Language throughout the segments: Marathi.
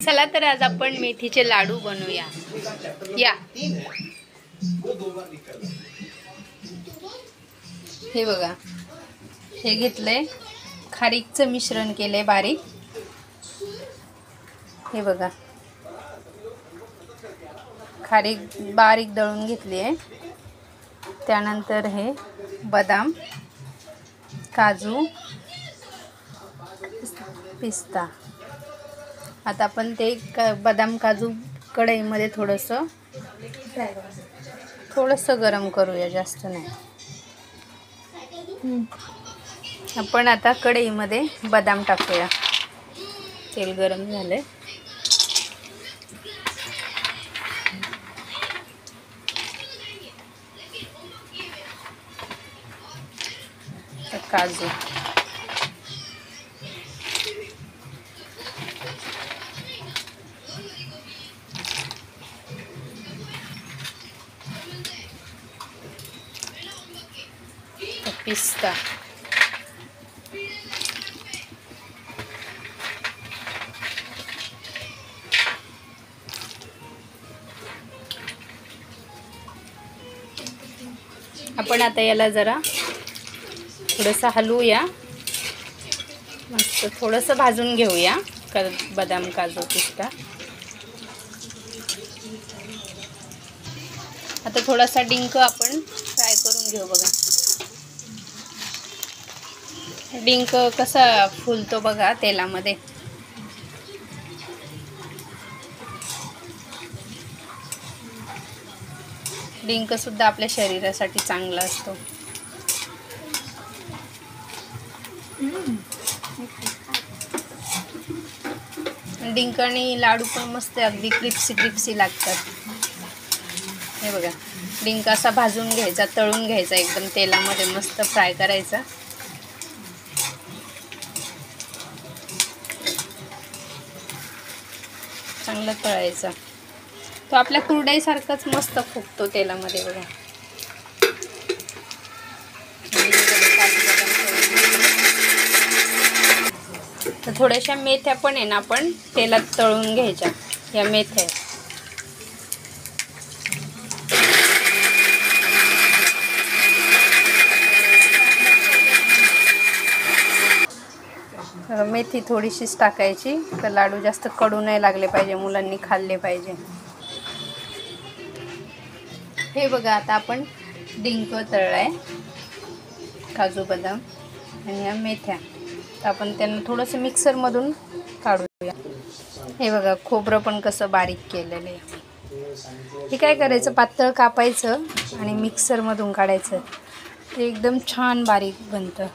चला तर आज आपण मेथीचे लाडू बनवूया। या हे बघा, हे घेतलंय खारीकचं मिश्रण केलंय बारीक। हे बघा, खारीक बारीक दळून घेतली आहे। त्यानंतर हे बदाम, काजू, पिस्ता। आता आपण ते बदाम काजू कढईमध्ये थोडंसं गरम करूया, जास्त नाही। आपण आता कढईमध्ये बदाम टाकूया। तेल गरम झाले। काजू, पिस्ता, आपण आता याला जरा थोडंसं हलवूया, मस्त थोडंसं भाजून घेऊया बदाम काजू पिस्ता। आता थोडासा डिंक आपण फ्राय करून घेऊ। बघा डिंक कसा फुलतो बघा तेलामध्ये। डिंक सुद्धा आपल्या शरीरासाठी चांगला असतो। डिंक आणि लाडू पण मस्त अगदी क्रिप्सी लागतात। हे बघा, डिंक असा भाजून घ्यायचा, तळून घ्यायचा, एकदम तेलामध्ये मस्त फ्राय करायचा। चांगला तळायचा, तो आपल्या कुरडईसारखाच मस्त फुगतो तेलामध्ये। बघा तर थोड्याशा मेथ्या पण आहे ना, आपण तेलात तळून घ्यायच्या। या मेथ्या मेथी थोडीशीच टाकायची, तर लाडू जास्त कडू नाही लागले पाहिजे, मुलांनी खाल्ले पाहिजे। हे बघा, आता आपण डिंक तळलाय, काजू बदाम आणि या मेथ्या, तर आपण त्यांना थोडंसं मिक्सरमधून काढूया। हे बघा, खोबरं पण कसं बारीक केलेलं आहे। हे काय करायचं, पातळ कापायचं आणि मिक्सरमधून काढायचं, ते एकदम छान बारीक बनतं।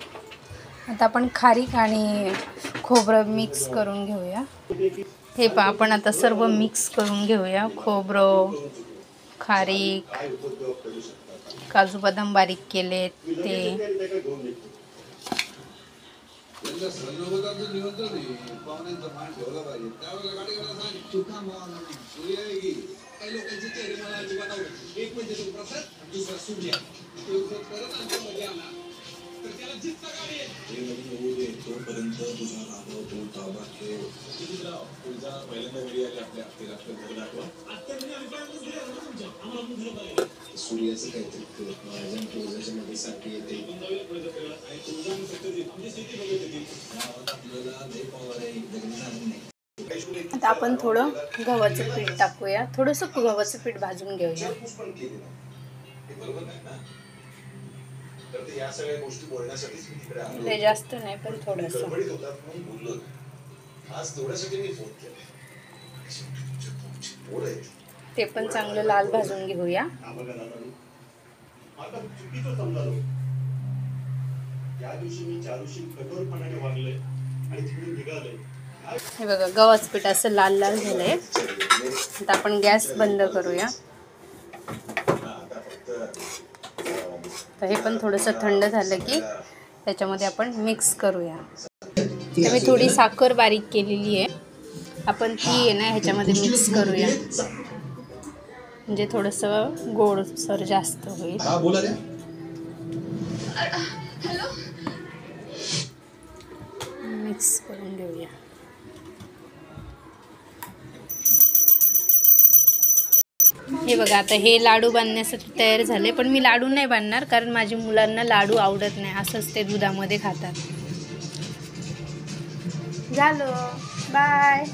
आता आपण खारीक आणि खोबरं मिक्स करून घेऊया। हे पहा, आपण आता सर्व मिक्स करून घेऊया। खोबरं, खारीक, काजू बदाम बारीक केलेत ते, आता आपण थोडं गव्हाचं पीठ टाकूया, थोडंसं गव्हाचं पीठ भाजून घेऊया। ते जास्त नाही, पण थोडंसं। ते पण चांगलं लाल भाजून घेऊया। हे बघा, गव्हाचं पीठ असं लाल लाल झालंय। आता आपण गॅस बंद करूया। तर हे पण थोडंसं थंड झालं की त्याच्यामध्ये आपण मिक्स करूया। तर मी थोडी साखर बारीक केलेली आहे, आपण ती आहे ना ह्याच्यामध्ये मिक्स करूया, म्हणजे थोडंसं गोडसर जास्त होईल। मिक्स करून घेऊया। हे बघा आता हे लाडू बांधण्यासाठी तयार झाले, पण मी लाडू नाही बांधणार कारण माझ्या मुलांना लाडू आवडत नाही, असंच ते दुधामध्ये खातात. झालं, बाय.